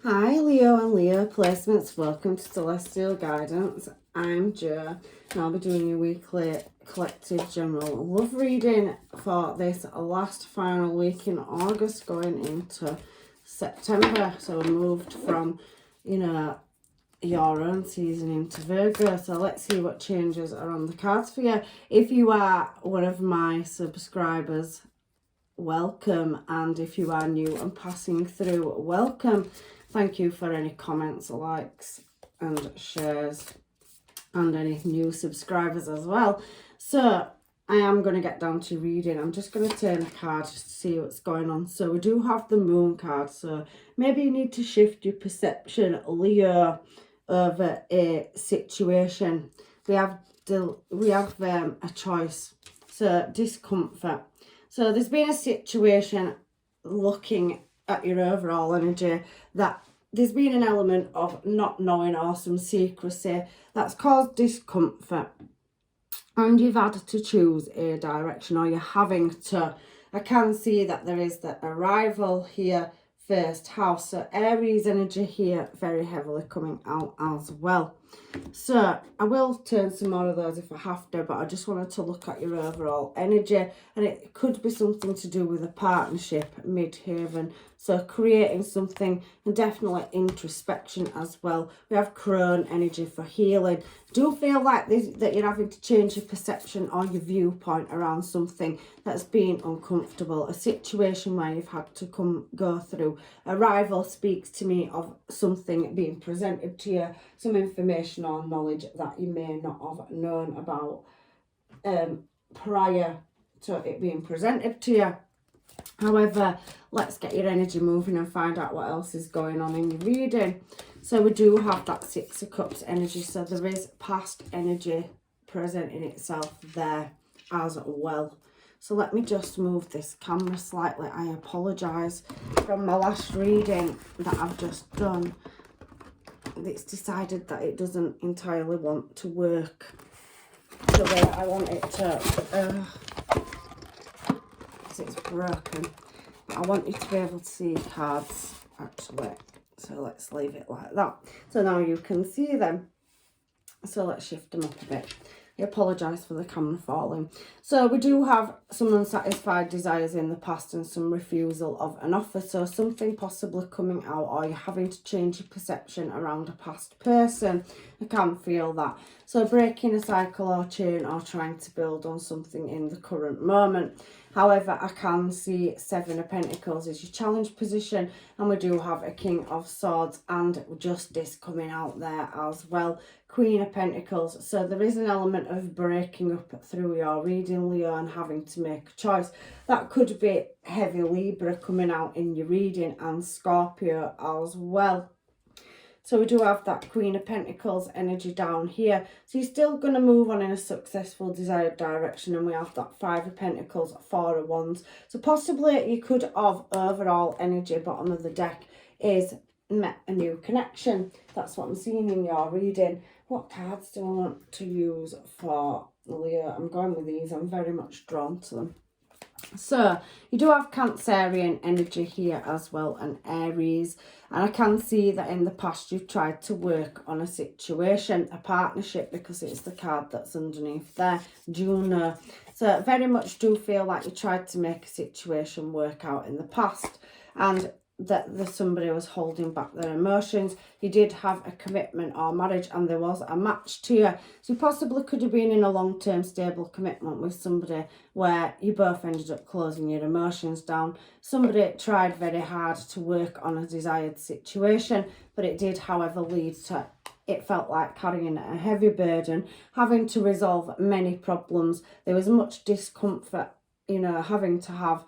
Hi Leo and Leo placements, welcome to Celestial Guidance. I'm Jo and I'll be doing your weekly collective general love reading for this last final week in August going into September. So we moved from, your own season into Virgo. So let's see what changes are on the cards for you. If you are one of my subscribers, welcome, and if you are new and passing through, welcome. Thank you for any comments, likes and shares, and any new subscribers as well. So I am going to get down to reading. I'm just going to turn a card just to see what's going on. So we do have the Moon card, so maybe you need to shift your perception, Leo, over a situation. We have a choice. So discomfort. So there's been a situation, looking at your overall energy, that there's been an element of not knowing or some secrecy that's caused discomfort, and you've had to choose a direction, or you're having to. I can see that there is the arrival here, first house, so Aries energy here very heavily coming out as well. So I will turn some more of those if I have to, but I just wanted to look at your overall energy, and it could be something to do with a partnership, midhaven, so creating something, and definitely introspection as well. We have crone energy for healing. Do feel like that you're having to change your perception or your viewpoint around something that's been uncomfortable, a situation where you've had to go through. Arrival speaks to me of something being presented to you, some information or knowledge that you may not have known about prior to it being presented to you. However, let's get your energy moving and find out what else is going on in your reading. So we do have that Six of Cups energy, so there is past energy presenting itself there as well. So let me just move this camera slightly. I apologise from my last reading that I've just done. It's decided that it doesn't entirely want to work the way I want it to, because it's broken. But I want you to be able to see cards actually, so let's leave it like that. So now you can see them, so let's shift them up a bit. I apologise for the camera falling. So we do have some unsatisfied desires in the past and some refusal of an offer. So something possibly coming out, or you're having to change your perception around a past person. I can feel that. So breaking a cycle or chain, or trying to build on something in the current moment. However, I can see Seven of Pentacles is your challenge position, and we do have a King of Swords and Justice coming out there as well. Queen of Pentacles. So there is an element of breaking up through your reading, Leo, and having to make a choice. That could be heavy Libra coming out in your reading, and Scorpio as well. So we do have that Queen of Pentacles energy down here. So you're still going to move on in a successful desired direction. And we have that Five of Pentacles, Four of Wands. So possibly you could have overall energy, bottom of the deck, is met a new connection. That's what I'm seeing in your reading. What cards do I want to use for Leo? I'm going with these. I'm very much drawn to them. So you do have Cancerian energy here as well, and Aries, and I can see that in the past you've tried to work on a situation, a partnership, because it's the card that's underneath there, Juno. So very much do feel like you tried to make a situation work out in the past, and that somebody was holding back their emotions. You did have a commitment or marriage, and there was a match to you. So you possibly could have been in a long-term stable commitment with somebody where you both ended up closing your emotions down. Somebody tried very hard to work on a desired situation, but it did, however, lead to, it felt like carrying a heavy burden, having to resolve many problems. There was much discomfort, having to have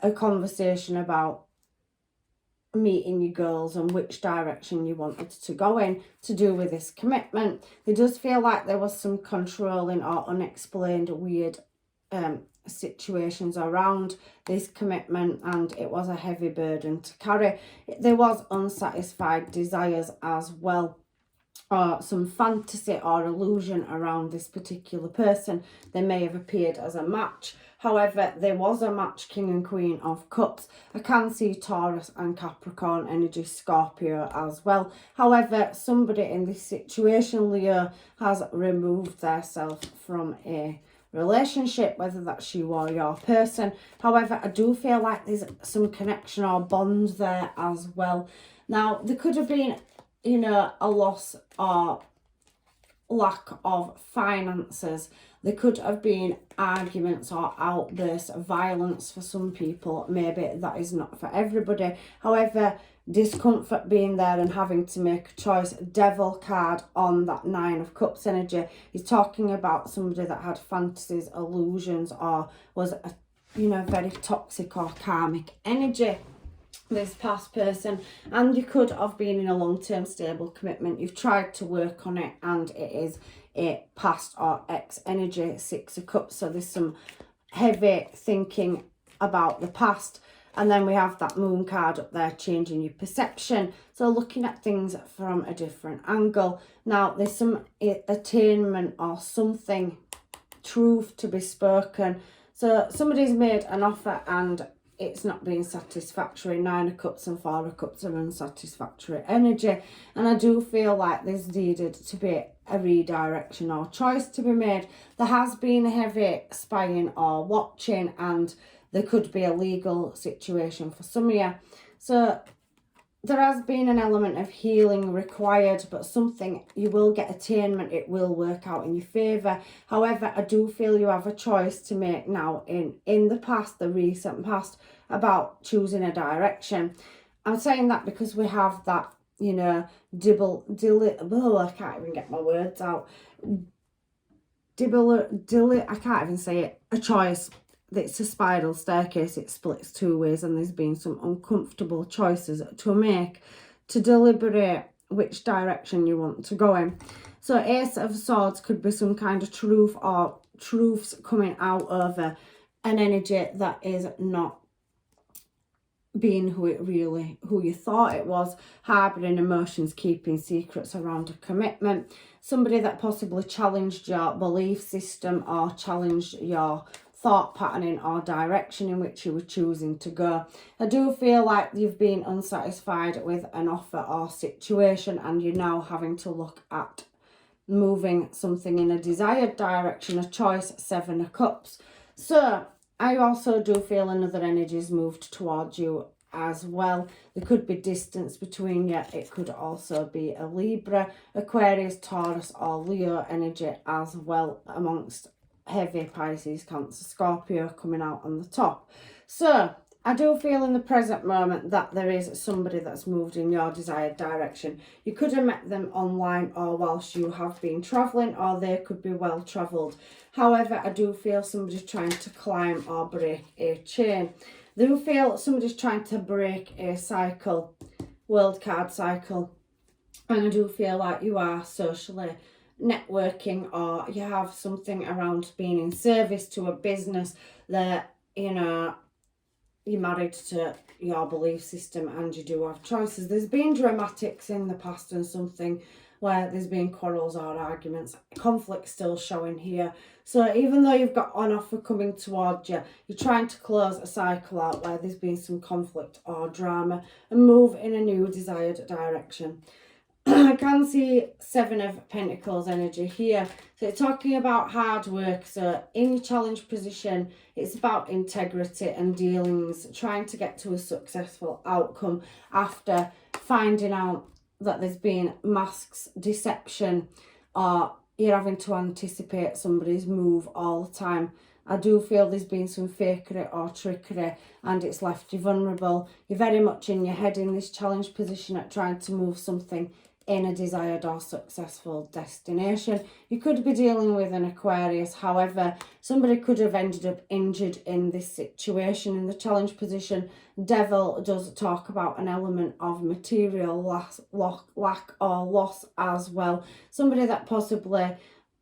a conversation about meeting your goals and which direction you wanted to go in to do with this commitment. It does feel like there was some controlling or unexplained weird situations around this commitment, and it was a heavy burden to carry. There was unsatisfied desires as well. or some fantasy or illusion around this particular person. They may have appeared as a match. However, there was a match, King and Queen of Cups. I can see Taurus and Capricorn energy, Scorpio as well. However, somebody in this situation, Leo, has removed themselves from a relationship, whether that's you or your person. However, I do feel like there's some connection or bond there as well. Now, there could have been, you know, a loss or lack of finances. There could have been arguments or outbursts of violence for some people. Maybe that is not for everybody. However, discomfort being there and having to make a choice. Devil card on that 9 of Cups energy is talking about somebody that had fantasies, illusions, or was, you know, very toxic or karmic energy, this past person. And you could have been in a long-term stable commitment. You've tried to work on it and it is a past or ex energy, 6 of Cups. So there's some heavy thinking about the past. And then we have that Moon card up there, changing your perception. So looking at things from a different angle. Now there's some attainment or something, truth to be spoken. So somebody's made an offer and it's not being satisfactory. 9 of Cups and 4 of Cups are unsatisfactory energy. And I do feel like there's needed to be a redirection or choice to be made. There has been heavy spying or watching, and there could be a legal situation for some of you. So there has been an element of healing required, but something you will get attainment. It will work out in your favour. However, I do feel you have a choice to make now in the past, the recent past, about choosing a direction. I'm saying that because we have that, you know, I can't even get my words out. I can't even say it. A choice. It's a spiral staircase, it splits 2 ways, and there's been some uncomfortable choices to make to deliberate which direction you want to go in. So Ace of Swords could be some kind of truth or truths coming out over an energy that is not being who you thought it was, harbouring emotions, keeping secrets around a commitment. Somebody that possibly challenged your belief system or challenged your thought patterning or direction in which you were choosing to go. I do feel like you've been unsatisfied with an offer or situation, and you're now having to look at moving something in a desired direction, a choice, 7 of Cups. So I also do feel another energy's moved towards you as well. There could be distance between you. It could also be a Libra, Aquarius, Taurus or Leo energy as well, amongst heavy Pisces, Cancer, Scorpio coming out on the top. So I do feel in the present moment that there is somebody that's moved in your desired direction. You could have met them online or whilst you have been travelling, or they could be well travelled. However, I do feel somebody's trying to climb or break a chain. I do feel somebody's trying to break a cycle, world card cycle. And I do feel like you are socially networking, or you have something around being in service to a business that, you know, you're married to your belief system and you do have choices. There's been dramatics in the past and something where there's been quarrels or arguments, conflict still showing here. So even though you've got an offer coming towards you, you're trying to close a cycle out where there's been some conflict or drama and move in a new desired direction. I can see 7 of Pentacles energy here. So it's talking about hard work. So in your challenge position, it's about integrity and dealings, trying to get to a successful outcome after finding out that there's been masks, deception, or you're having to anticipate somebody's move all the time. I do feel there's been some fakery or trickery and it's left you vulnerable. You're very much in your head in this challenge position at trying to move something in a desired or successful destination. You could be dealing with an Aquarius. However, somebody could have ended up injured in this situation. In the challenge position, Devil does talk about an element of material lack or loss as well. Somebody that possibly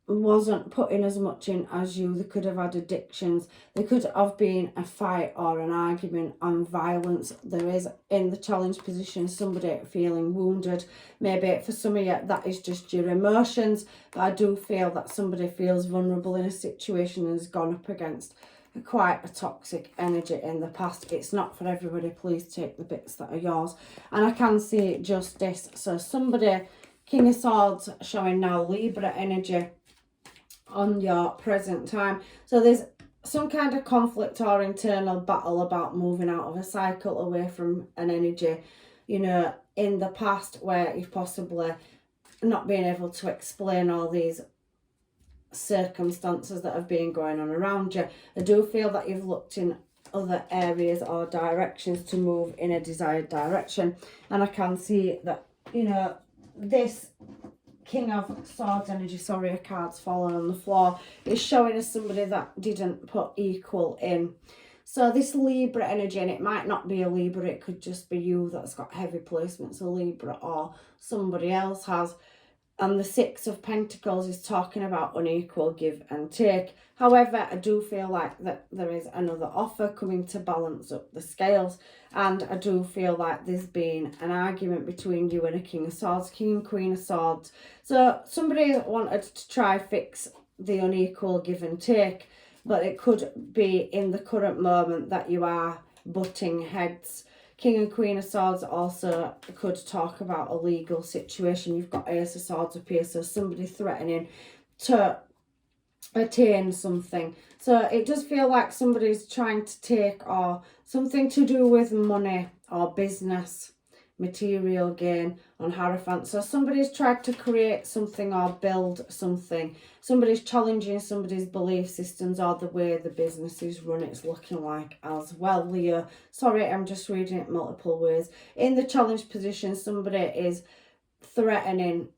wasn't putting as much in as you. They could have had addictions. There could have been a fight or an argument and violence. There is, in the challenge position, somebody feeling wounded. Maybe for some of you that is just your emotions, but I do feel that somebody feels vulnerable in a situation and has gone up against quite a toxic energy in the past. It's not for everybody. Please take the bits that are yours. And I can see justice. So somebody, King of Swords, showing now Libra energy on your present time. So there's some kind of conflict or internal battle about moving out of a cycle, away from an energy, you know, in the past, where you've possibly not been able to explain all these circumstances that have been going on around you. I do feel that you've looked in other areas or directions to move in a desired direction, and I can see that, you know, this King of Swords energy, sorry, a card's fallen on the floor, is showing us somebody that didn't put equal in. So this Libra energy, and it might not be a Libra, it could just be you that's got heavy placements of Libra, or somebody else has. And the Six of Pentacles is talking about unequal give and take. However, I do feel like that there is another offer coming to balance up the scales. And I do feel like there's been an argument between you and a King of Swords, King and Queen of Swords. So somebody wanted to try fix the unequal give and take, but it could be in the current moment that you are butting heads. King and Queen of Swords also could talk about a legal situation. You've got Ace of Swords up here, so somebody threatening to attain something. So it does feel like somebody's trying to take, or something to do with money or business, material gain on Hierophant. So somebody's tried to create something or build something. Somebody's challenging somebody's belief systems or the way the business is run, it's looking like as well, Leo. Sorry, I'm just reading it multiple ways. In the challenge position, somebody is threatening,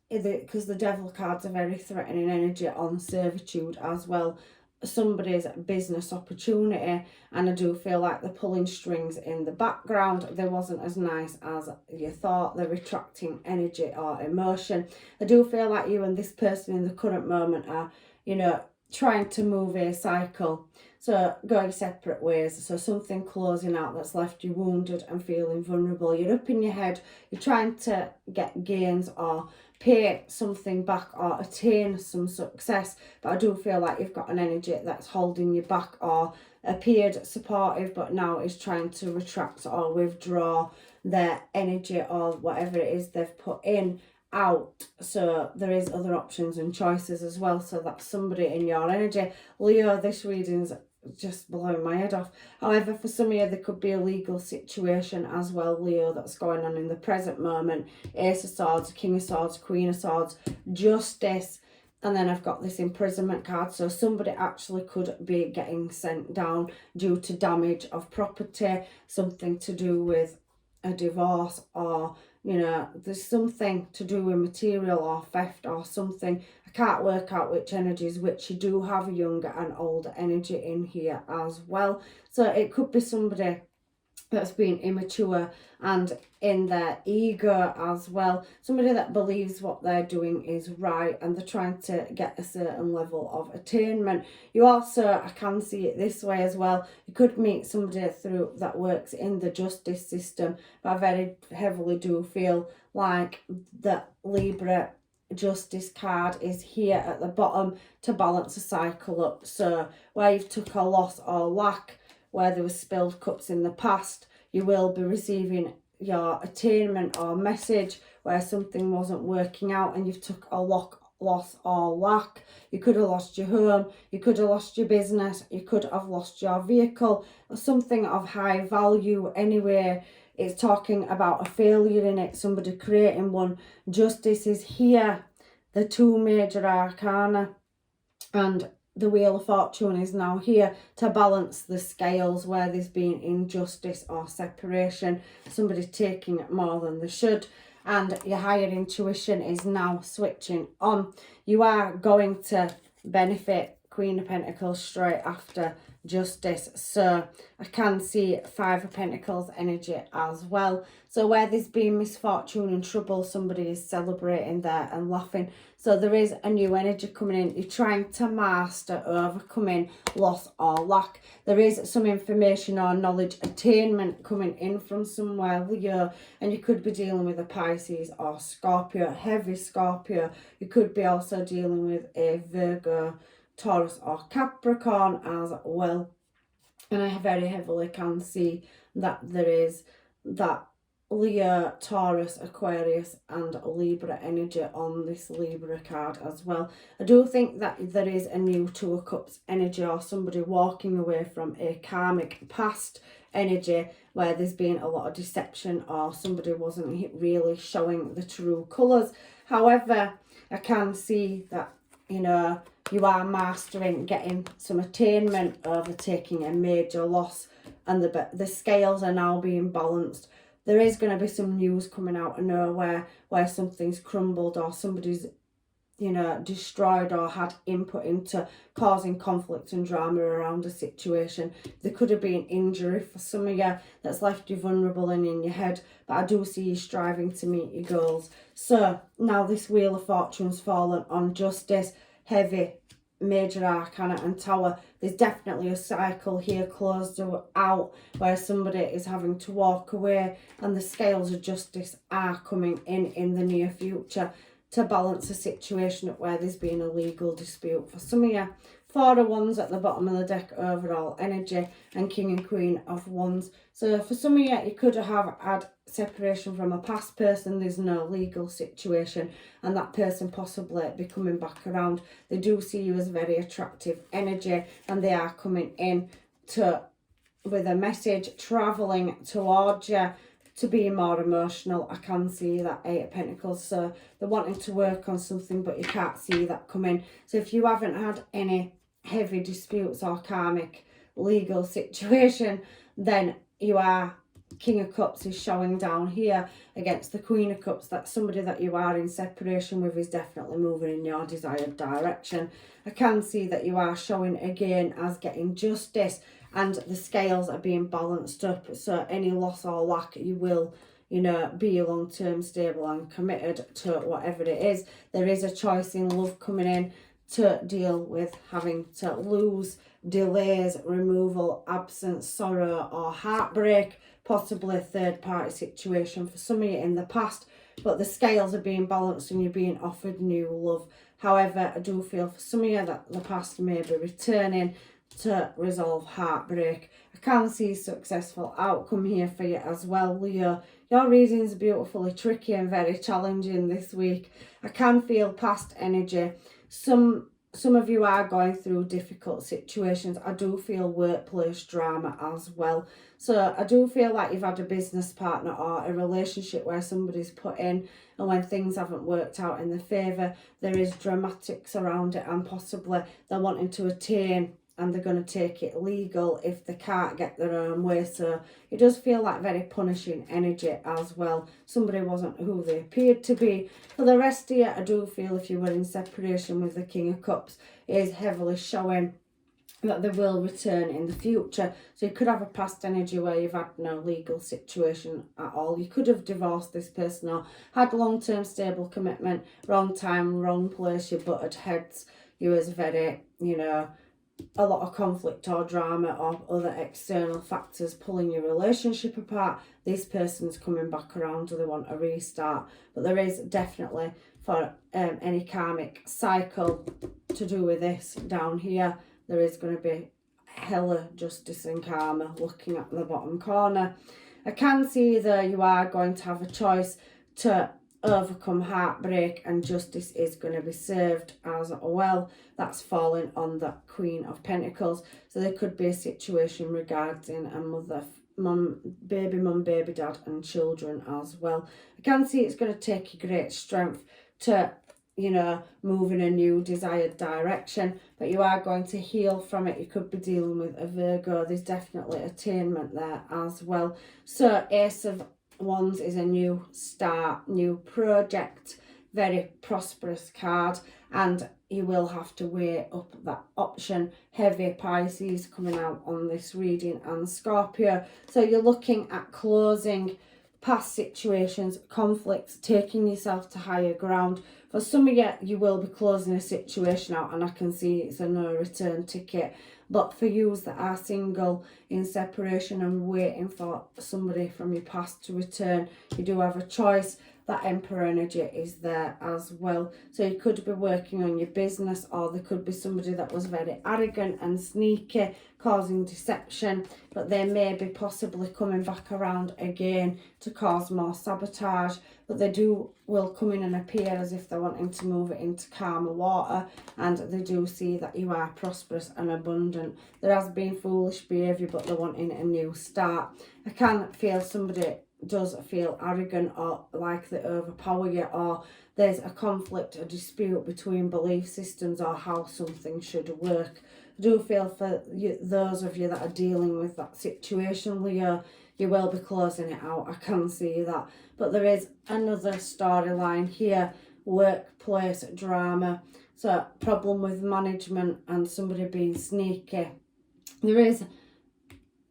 because the Devil card's a very threatening energy, on servitude as well, somebody's business opportunity. And I do feel like they're pulling strings in the background. They wasn't as nice as you thought. They're retracting energy or emotion. I do feel like you and this person in the current moment are, you know, trying to move a cycle, so going separate ways. So something closing out that's left you wounded and feeling vulnerable. You're up in your head, you're trying to get gains or pay something back or attain some success, but I do feel like you've got an energy that's holding you back, or appeared supportive but now is trying to retract or withdraw their energy or whatever it is they've put in out. So there is other options and choices as well. So that's somebody in your energy. Leo, this reading's just blowing my head off. However, for some of you, there could be a legal situation as well, Leo, that's going on in the present moment. Ace of Swords, King of Swords, Queen of Swords, Justice, and then I've got this imprisonment card. So somebody actually could be getting sent down due to damage of property, something to do with a divorce, or, you know, there's something to do with material or theft or something. I can't work out which energy is which. You do have a younger and older energy in here as well. So it could be somebody that's been immature and in their ego as well. Somebody that believes what they're doing is right and they're trying to get a certain level of attainment. You also, I can see it this way as well, you could meet somebody through that works in the justice system, but I very heavily do feel like the Libra Justice card is here at the bottom to balance a cycle up. So where you've took a loss or lack, where there was spilled cups in the past, you will be receiving your attainment or message where something wasn't working out and you've took a loss or lack. You could have lost your home, you could have lost your business, you could have lost your vehicle, or something of high value. Anyway, it's talking about a failure in it, somebody creating one. Justice is here, the two major arcana, and the Wheel of Fortune is now here to balance the scales where there's been injustice or separation, somebody taking more than they should, and your higher intuition is now switching on. You are going to benefit Queen of Pentacles straight after Justice. So I can see Five of Pentacles energy as well. So where there's been misfortune and trouble, somebody is celebrating there and laughing. So there is a new energy coming in. You're trying to master overcoming loss or lack. There is some information or knowledge attainment coming in from somewhere, Leo, and you could be dealing with a Pisces or Scorpio, heavy Scorpio. You could be also dealing with a Virgo, Taurus or Capricorn as well. And I very heavily can see that there is that Leo, Taurus, Aquarius and Libra energy on this Libra card as well. I do think that there is a new Two of Cups energy, or somebody walking away from a karmic past energy where there's been a lot of deception, or somebody wasn't really showing the true colours. However, I can see that, you know, you are mastering, getting some attainment over taking a major loss, and the scales are now being balanced. There is going to be some news coming out of nowhere where something's crumbled, or somebody's, you know, destroyed or had input into causing conflict and drama around a situation. There could have been injury for some of you that's left you vulnerable and in your head, but I do see you striving to meet your goals. So now this Wheel of Fortune's fallen on Justice, heavy, Major Arcana and Tower. There's definitely a cycle here closed out where somebody is having to walk away, and the scales of justice are coming in the near future to balance a situation where there's been a legal dispute. For some of you, Four of Wands at the bottom of the deck, overall energy, and King and Queen of Wands. So for some of you could have had separation from a past person. There's no legal situation, and that person possibly be coming back around. They do see you as very attractive energy, and they are coming in with a message travelling towards you to be more emotional. I can see that Eight of Pentacles. So they're wanting to work on something, but you can't see that coming. So if you haven't had any heavy disputes or karmic legal situation, then you are, King of Cups is showing down here against the Queen of Cups. That somebody that you are in separation with is definitely moving in your desired direction. I can see that you are showing again as getting justice, and the scales are being balanced up. So any loss or lack, you will, you know, be long-term stable and committed to whatever it is. There is a choice in love coming in to deal with having to lose, delays, removal, absence, sorrow or heartbreak, possibly a third-party situation for some of you in the past. But the scales are being balanced and you're being offered new love. However, I do feel for some of you that the past may be returning to resolve heartbreak. I can see successful outcome here for you as well, Leo. Your reading's beautifully tricky and very challenging this week. I can feel past energy. Some of you are going through difficult situations. I do feel workplace drama as well. So I do feel like you've had a business partner or a relationship where somebody's put in, and when things haven't worked out in their favour, there is dramatics around it, and possibly they're wanting to attain and they're going to take it legal if they can't get their own way. So it does feel like very punishing energy as well. Somebody wasn't who they appeared to be. For the rest of you, I do feel if you were in separation with the King of Cups, it is heavily showing that they will return in the future. So you could have a past energy where you've had no legal situation at all. You could have divorced this person or had long-term stable commitment. Wrong time, wrong place, you butted heads. You was very, you know, a lot of conflict or drama or other external factors pulling your relationship apart. This person's coming back around, or they want a restart. But there is definitely, for any karmic cycle to do with this down here, there is going to be hella justice and karma looking at the bottom corner. I can see that you are going to have a choice to overcome heartbreak, and justice is going to be served as well. That's falling on the Queen of Pentacles. So there could be a situation regarding a mother, mum, baby dad and children as well. I can see it's going to take you great strength to, you know, move in a new desired direction, but you are going to heal from it. You could be dealing with a Virgo. There's definitely attainment there as well. So Ace of Wands is a new start, new project, very prosperous card, and you will have to weigh up that option. Heavy Pisces coming out on this reading, and Scorpio. So you're looking at closing past situations, conflicts, taking yourself to higher ground. For some of you, you will be closing a situation out, and I can see it's a no return ticket. But for you that are single, in separation and waiting for somebody from your past to return, you do have a choice. That Emperor energy is there as well. So you could be working on your business, or there could be somebody that was very arrogant and sneaky, causing deception, but they may be possibly coming back around again to cause more sabotage. But they will come in and appear as if they're wanting to move it into calmer water, and they do see that you are prosperous and abundant. There has been foolish behaviour, but they're wanting a new start. I can feel somebody does feel arrogant, or like they overpower you, or there's a conflict, a dispute between belief systems or how something should work. I do feel for you, those of you that are dealing with that situation, Leo, you will be closing it out. I can see that. But there is another storyline here, workplace drama. So problem with management and somebody being sneaky. There is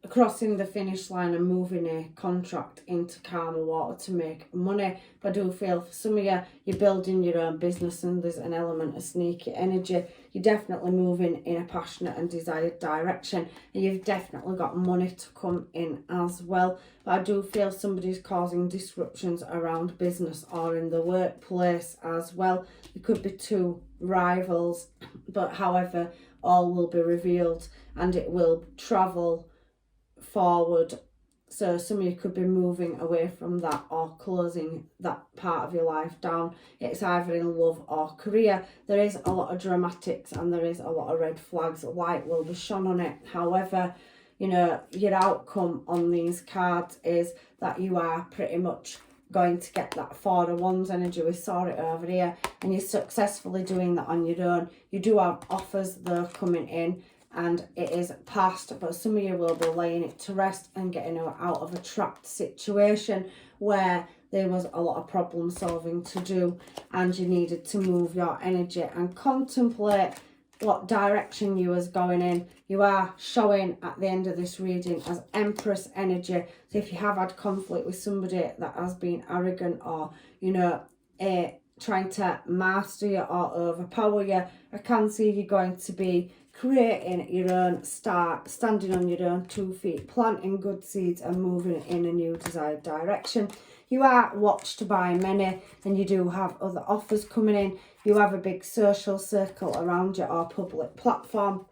crossing the finish line and moving a contract into calmer water to make money. But I do feel for some of you, you're building your own business and there's an element of sneaky energy. You're definitely moving in a passionate and desired direction, and you've definitely got money to come in as well. But I do feel somebody's causing disruptions around business or in the workplace as well. There could be two rivals, but however, all will be revealed and it will travel forward. So some of you could be moving away from that or closing that part of your life down. It's either in love or career. There is a lot of dramatics and there is a lot of red flags. Light will be shone on it. However, you know, your outcome on these cards is that you are pretty much going to get that Four of Wands energy. We saw it over here, and you're successfully doing that on your own. You do have offers though coming in, and it is past, but some of you will be laying it to rest and getting out of a trapped situation where there was a lot of problem solving to do, and you needed to move your energy and contemplate what direction you was going in. You are showing at the end of this reading as Empress energy. So if you have had conflict with somebody that has been arrogant or, you know, trying to master you or overpower you, I can see you're going to be creating your own start, standing on your own 2 feet, planting good seeds and moving in a new desired direction. You are watched by many, and you do have other offers coming in. You have a big social circle around you or public platform.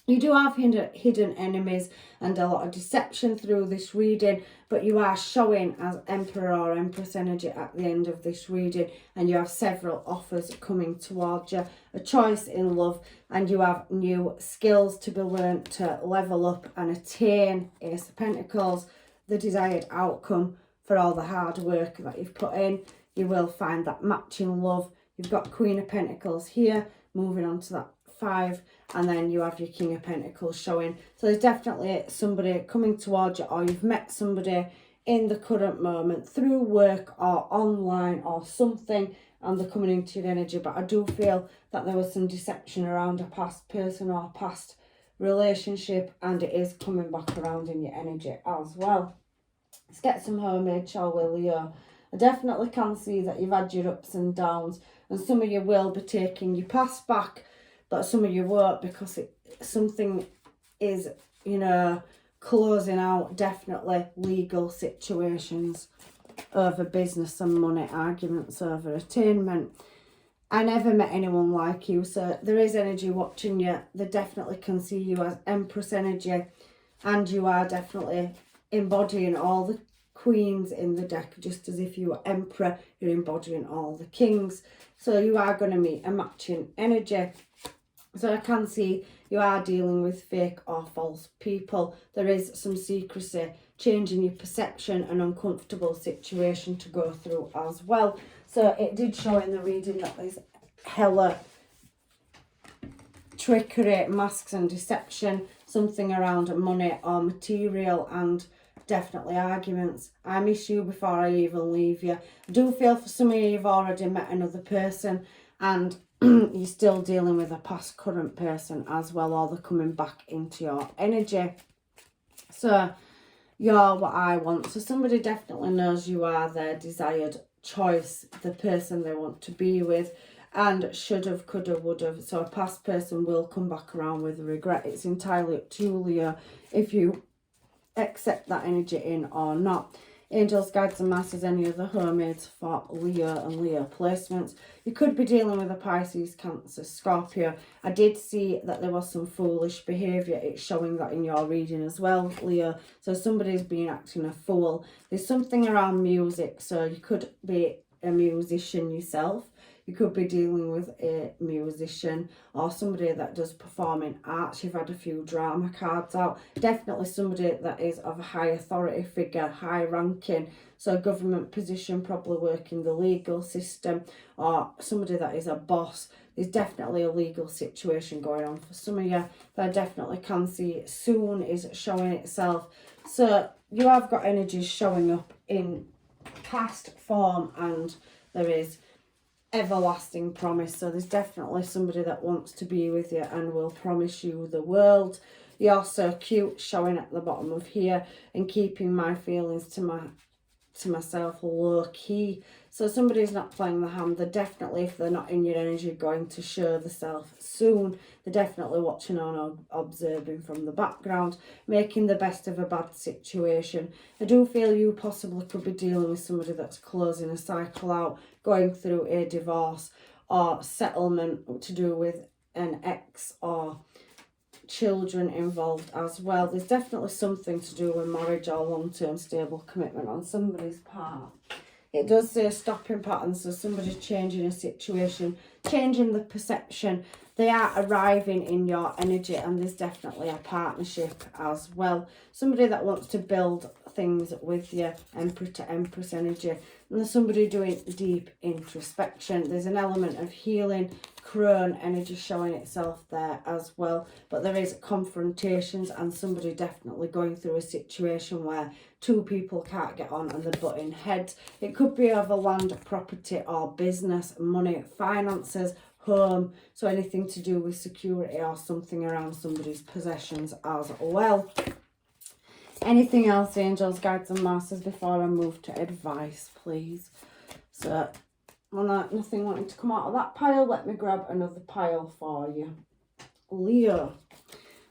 You do have hidden enemies and a lot of deception through this reading, but you are showing as Emperor or Empress energy at the end of this reading, and you have several offers coming towards you, a choice in love, and you have new skills to be learned to level up and attain Ace of Pentacles, the desired outcome for all the hard work that you've put in. You will find that matching love. You've got Queen of Pentacles here, moving on to that 5, and then you have your King of Pentacles showing. So there's definitely somebody coming towards you, or you've met somebody in the current moment through work or online or something, and they're coming into your energy. But I do feel that there was some deception around a past person or past relationship, and it is coming back around in your energy as well. Let's get some homemade, shall we, Leo? I definitely can see that you've had your ups and downs, and some of you will be taking your past back, but some of you won't, because something is, you know, closing out. Definitely legal situations over business and money, arguments over attainment. I never met anyone like you, so there is energy watching you. They definitely can see you as Empress energy, and you are definitely embodying all the queens in the deck, just as if you were Emperor, you're embodying all the kings. So you are going to meet a matching energy. So I can see you are dealing with fake or false people. There is some secrecy, changing your perception, an uncomfortable situation to go through as well. So it did show in the reading that there's hella trickery, masks and deception, something around money or material and definitely arguments. I miss you before I even leave you. I do feel for some of you, you've already met another person and you're still dealing with a past current person as well, or they're coming back into your energy. So you're what I want. So somebody definitely knows you are their desired choice, the person they want to be with, and should have, could have, would have. So a past person will come back around with regret. It's entirely up to you, Leo, if you accept that energy in or not. Angels, guides and masters, any other homemades for Leo and Leo placements. You could be dealing with a Pisces, Cancer, Scorpio. I did see that there was some foolish behaviour. It's showing that in your reading as well, Leo. So somebody's been acting a fool. There's something around music. So you could be a musician yourself. You could be dealing with a musician or somebody that does performing arts. You've had a few drama cards out. Definitely somebody that is of a high authority figure, high ranking. So a government position, probably working the legal system, or somebody that is a boss. There's definitely a legal situation going on for some of you that I definitely can see soon is showing itself. So you have got energies showing up in past form, and there is everlasting promise. So there's definitely somebody that wants to be with you and will promise you the world. You're so cute, showing at the bottom of here, and keeping my feelings to myself low key. So somebody's not playing the hand. They're definitely, if they're not in your energy, going to show themselves soon. They're definitely watching on or observing from the background, making the best of a bad situation. I do feel you possibly could be dealing with somebody that's closing a cycle out, going through a divorce or settlement to do with an ex or children involved as well. There's definitely something to do with marriage or long-term stable commitment on somebody's part. It does say stopping patterns, so somebody's changing a situation, changing the perception. They are arriving in your energy, and there's definitely a partnership as well. Somebody that wants to build things with you, Emperor to Empress energy. And there's somebody doing deep introspection. There's an element of healing, crone energy showing itself there as well. But there is confrontations, and somebody definitely going through a situation where two people can't get on and they're butting heads. It could be over land, property or business, money, finances, home. So anything to do with security or something around somebody's possessions as well. Anything else, angels, guides and masters, before I move to advice, please? So, nothing wanting to come out of that pile, let me grab another pile for you. Leo.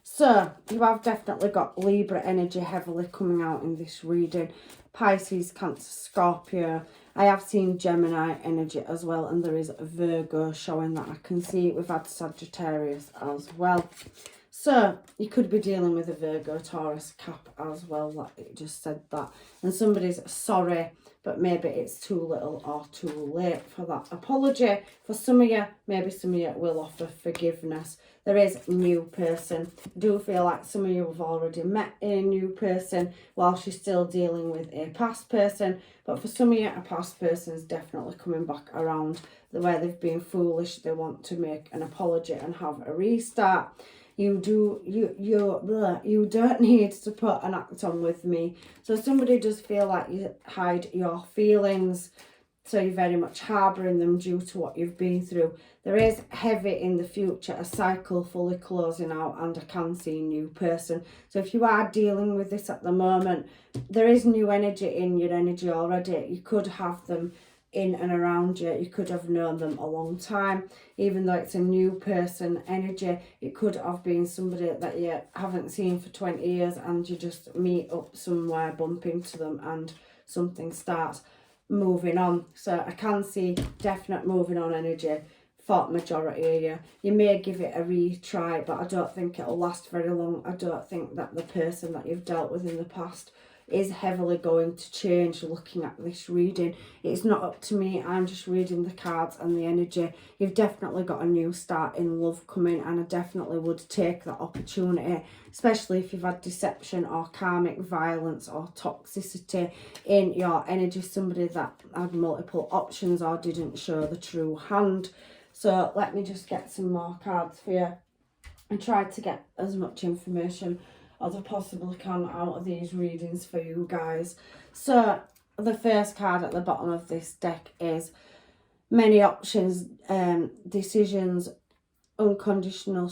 So, you have definitely got Libra energy heavily coming out in this reading. Pisces, Cancer, Scorpio. I have seen Gemini energy as well, and there is Virgo showing that I can see. We've had Sagittarius as well. So, you could be dealing with a Virgo, Taurus, Cap as well, like it just said that. And somebody's sorry, but maybe it's too little or too late for that apology. For some of you, maybe some of you will offer forgiveness. There is a new person. I do feel like some of you have already met a new person while she's still dealing with a past person. But for some of you, a past person is definitely coming back around the way they've been foolish. They want to make an apology and have a restart. You don't need to put an act on with me. So somebody does feel like you hide your feelings, so you're very much harbouring them due to what you've been through. There is heavy in the future, a cycle fully closing out, and I can see a new person. So if you are dealing with this at the moment, there is new energy in your energy already. You could have them in and around you. You could have known them a long time. Even though it's a new person energy, it could have been somebody that you haven't seen for 20 years and you just meet up somewhere, bump into them, and something starts moving on. So I can see definite moving on energy for majority of you. You may give it a retry, but I don't think it'll last very long. I don't think that the person that you've dealt with in the past is heavily going to change. Looking at this reading, it's not up to me, I'm just reading the cards and the energy. You've definitely got a new start in love coming, and I definitely would take that opportunity, especially if you've had deception or karmic violence or toxicity in your energy, somebody that had multiple options or didn't show the true hand. So let me just get some more cards for you and try to get as much information as I possibly can out of these readings for you guys. So the first card at the bottom of this deck is many options, decisions, unconditional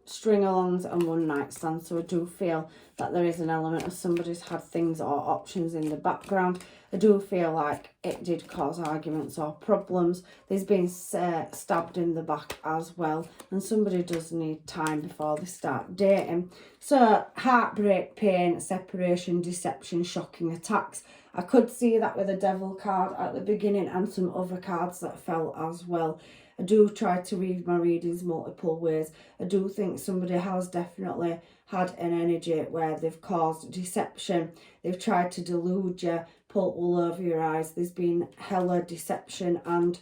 string-alongs and one-night stands. So I do feel that there is an element of somebody's had things or options in the background. I do feel like it did cause arguments or problems. There's been stabbed in the back as well, and somebody does need time before they start dating. So heartbreak, pain, separation, deception, shocking attacks. I could see that with a devil card at the beginning and some other cards that fell as well. I do try to read my readings multiple ways. I do think somebody has definitely had an energy where they've caused deception. They've tried to delude you, pull wool over your eyes. There's been hella deception, and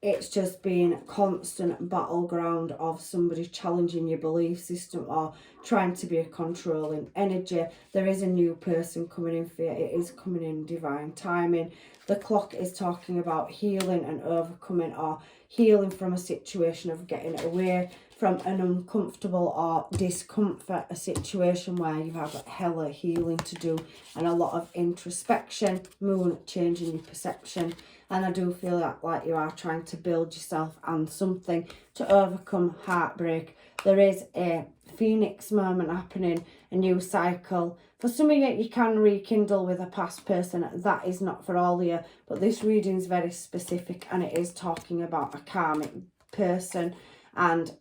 it's just been a constant battleground of somebody challenging your belief system or trying to be a controlling energy. There is a new person coming in for you. It is coming in divine timing. The clock is talking about healing and overcoming, or healing from a situation of getting away from an uncomfortable or discomfort, a situation where you have hella healing to do and a lot of introspection, moon changing your perception. And I do feel like you are trying to build yourself and something to overcome heartbreak. There is a phoenix moment happening, a new cycle. For some of you, you can rekindle with a past person. That is not for all of you, but this reading is very specific, and it is talking about a karmic person and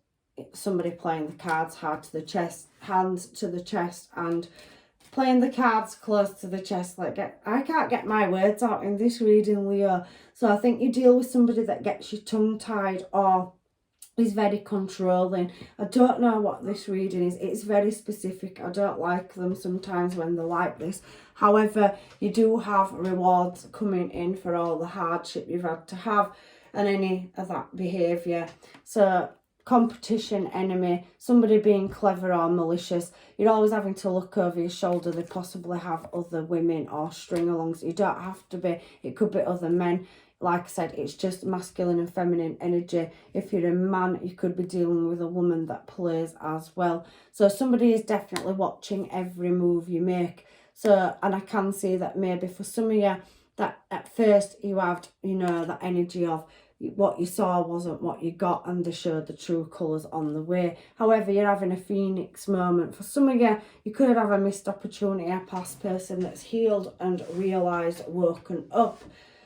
somebody playing the cards hard to the chest, hands to the chest, and playing the cards close to the chest. Like, I can't get my words out in this reading, Leo. So I think you deal with somebody that gets you tongue-tied or is very controlling. I don't know what this reading is. It's very specific. I don't like them sometimes when they're like this. However, you do have rewards coming in for all the hardship you've had to have and any of that behaviour. So competition, enemy, somebody being clever or malicious. You're always having to look over your shoulder. They possibly have other women or string-alongs. You don't have to be. It could be other men. Like I said, it's just masculine and feminine energy. If you're a man, you could be dealing with a woman that plays as well. So somebody is definitely watching every move you make. So, and I can see that maybe for some of you, that at first you had, you know, that energy of what you saw wasn't what you got, and they showed the true colours on the way. However, you're having a phoenix moment. For some of you, you could have a missed opportunity, a past person that's healed and realised, woken up.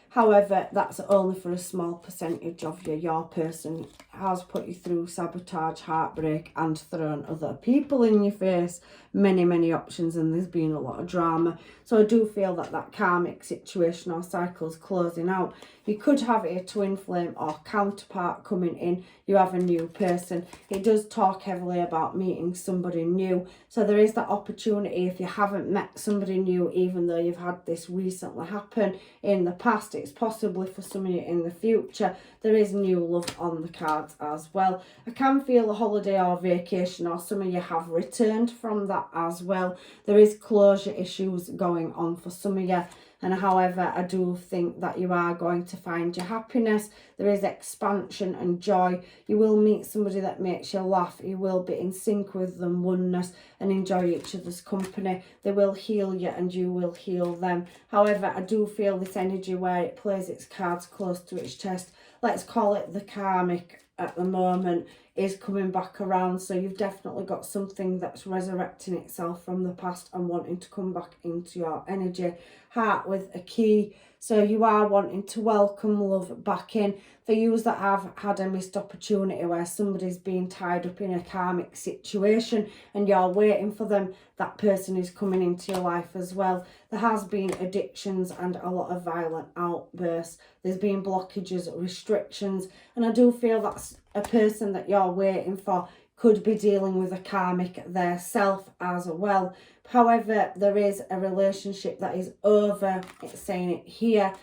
However, that's only for a small percentage of you. Your person has put you through sabotage, heartbreak, and thrown other people in your face. Many, many options, and there's been a lot of drama. So I do feel that that karmic situation or cycle is closing out. You could have a twin flame or counterpart coming in. You have a new person. It does talk heavily about meeting somebody new. So there is that opportunity if you haven't met somebody new, even though you've had this recently happen in the past. It's possibly for some of you in the future. There is new love on the cards as well. I can feel a holiday or vacation, or some of you have returned from that as well. There is closure issues going on for some of you. And however, I do think that you are going to find your happiness. There is expansion and joy. You will meet somebody that makes you laugh. You will be in sync with them, oneness, and enjoy each other's company. They will heal you and you will heal them. However, I do feel this energy where it plays its cards close to its chest. Let's call it the karmic at the moment, is coming back around. So you've definitely got something that's resurrecting itself from the past and wanting to come back into your energy. Heart with a key. So you are wanting to welcome love back in. For you that have had a missed opportunity where somebody's been tied up in a karmic situation and you're waiting for them, that person is coming into your life as well. There has been addictions and a lot of violent outbursts. There's been blockages, restrictions, and I do feel that's a person that you're waiting for could be dealing with a karmic their self as well. However, there is a relationship that is over, it's saying it here,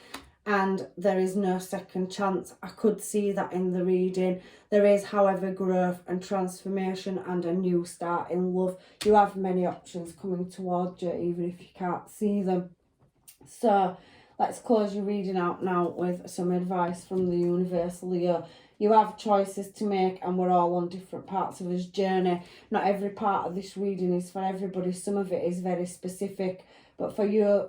and there is no second chance. I could see that in the reading. There is, however, growth and transformation and a new start in love. You have many options coming towards you, even if you can't see them. So let's close your reading out now with some advice from the universe, Leo. You have choices to make, and we're all on different parts of this journey. Not every part of this reading is for everybody. Some of it is very specific. But for you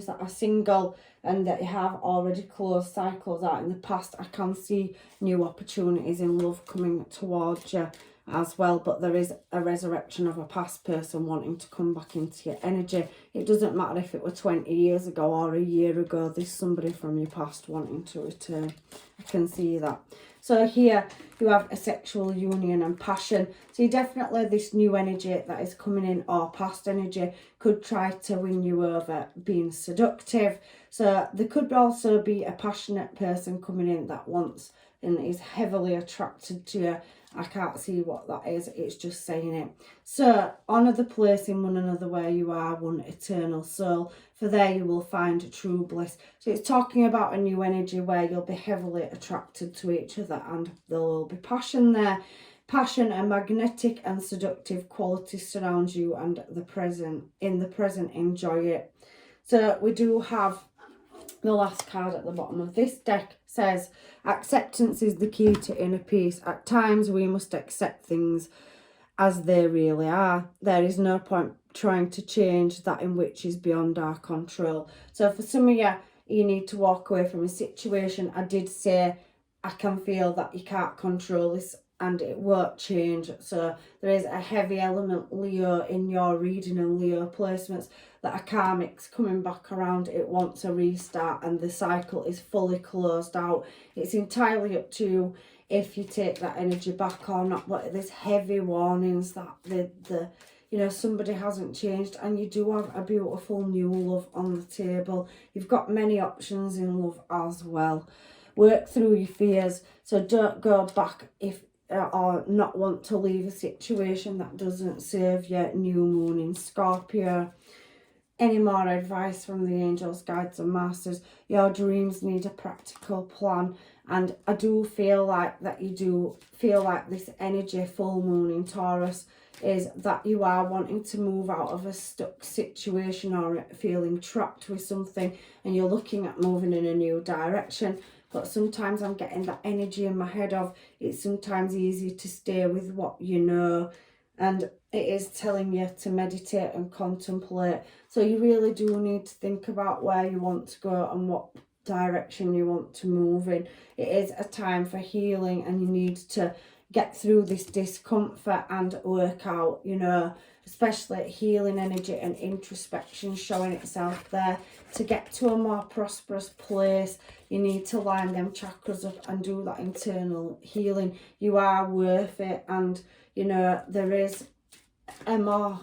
that are single and that you have already closed cycles out in the past, I can see new opportunities in love coming towards you as well. But there is a resurrection of a past person wanting to come back into your energy. It doesn't matter if it were 20 years ago or a year ago. There's somebody from your past wanting to return. I can see that. So here you have a sexual union and passion. So you definitely, this new energy that is coming in, or past energy, could try to win you over, being seductive. So there could also be a passionate person coming in that wants and is heavily attracted to you. I can't see what that is. It's just saying it. So honour the place in one another where you are one eternal soul. For there you will find true bliss. So it's talking about a new energy where you'll be heavily attracted to each other, and there will be passion there. Passion and magnetic and seductive qualities surround you, and in the present enjoy it. So we do have the last card at the bottom of this deck. Says acceptance is the key to inner peace. At times we must accept things as they really are. There is no point trying to change that in which is beyond our control. So for some of you, you need to walk away from a situation. I did say I can feel that you can't control this and it won't change. So there is a heavy element, Leo, in your reading and Leo placements, that a karmic's coming back around. It wants a restart and the cycle is fully closed out. It's entirely up to you if you take that energy back or not. But there's heavy warnings that somebody hasn't changed, and you do have a beautiful new love on the table. You've got many options in love as well. Work through your fears. So don't go back or not want to leave a situation that doesn't serve you. New moon in Scorpio. Any more advice from the angels, guides and masters? Your dreams need a practical plan, and I do feel like that you do feel like this energy, full moon in Taurus, is that you are wanting to move out of a stuck situation or feeling trapped with something, and you're looking at moving in a new direction. But sometimes I'm getting that energy in my head of it's sometimes easy to stay with what you know, and it is telling you to meditate and contemplate. So you really do need to think about where you want to go and what direction you want to move in. It is a time for healing, and you need to get through this discomfort and work out, especially healing energy and introspection showing itself there. To get to a more prosperous place, you need to line them chakras up and do that internal healing. You are worth it, and there is a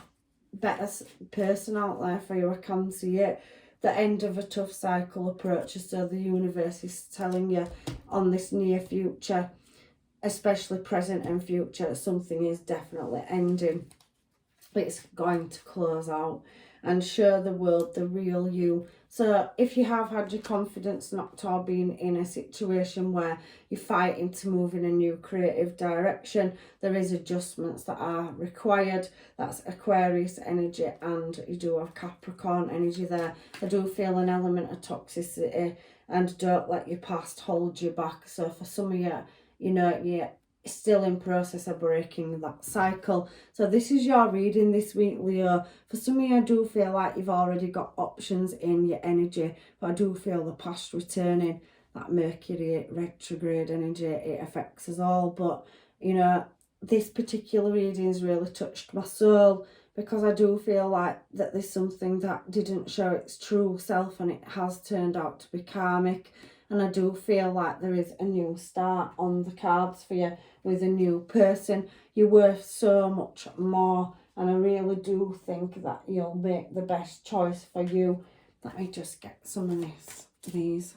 better person out there for you. I can see it. The end of a tough cycle approaches, so the universe is telling you on this near future, especially present and future, something is definitely ending. It's going to close out and show the world the real you. So if you have had your confidence knocked or been in a situation where you're fighting to move in a new creative direction, there is adjustments that are required. That's Aquarius energy, and you do have Capricorn energy there. I do feel an element of toxicity, and don't let your past hold you back. So for some of you, you're still in process of breaking that cycle. So this is your reading this week, Leo. For some of you, I do feel like you've already got options in your energy, but I do feel the past returning. That Mercury retrograde energy, it affects us all. But this particular reading's really touched my soul, because I do feel like that there's something that didn't show its true self, and it has turned out to be karmic. And I do feel like there is a new start on the cards for you with a new person. You're worth so much more, and I really do think that you'll make the best choice for you. Let me just get some of these.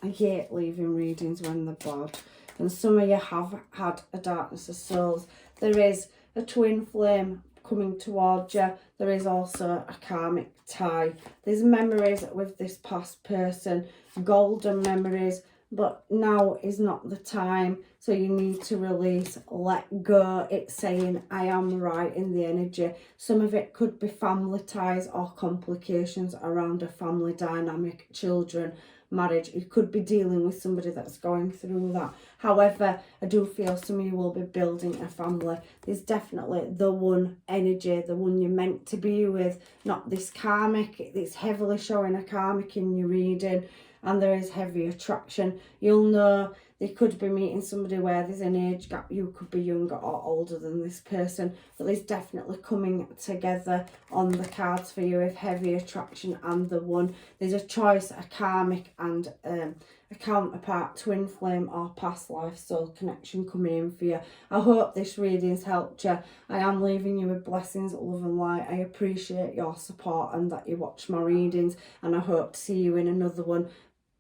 I hate leaving readings when they're bad. And some of you have had a darkness of souls. There is a twin flame coming towards you. There is also a karmic tie. There's memories with this past person, golden memories, but now is not the time. So you need to release, let go. It's saying, I am right in the energy. Some of it could be family ties or complications around a family dynamic, children, marriage. You could be dealing with somebody that's going through that. However, I do feel some of you will be building a family. There's definitely the one energy, the one you're meant to be with, not this karmic. It's heavily showing a karmic in your reading, and there is heavy attraction. You'll know they could be meeting somebody where there's an age gap. You could be younger or older than this person, but there's definitely coming together on the cards for you with heavy attraction and the one. There's a choice, a karmic and a counterpart, twin flame or past life soul connection coming in for you. I hope this reading's helped you. I am leaving you with blessings, love and light. I appreciate your support and that you watch my readings, and I hope to see you in another one.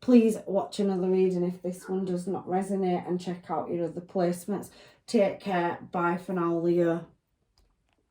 Please watch another reading if this one does not resonate, and check out your other placements. Take care. Bye for now, Leo.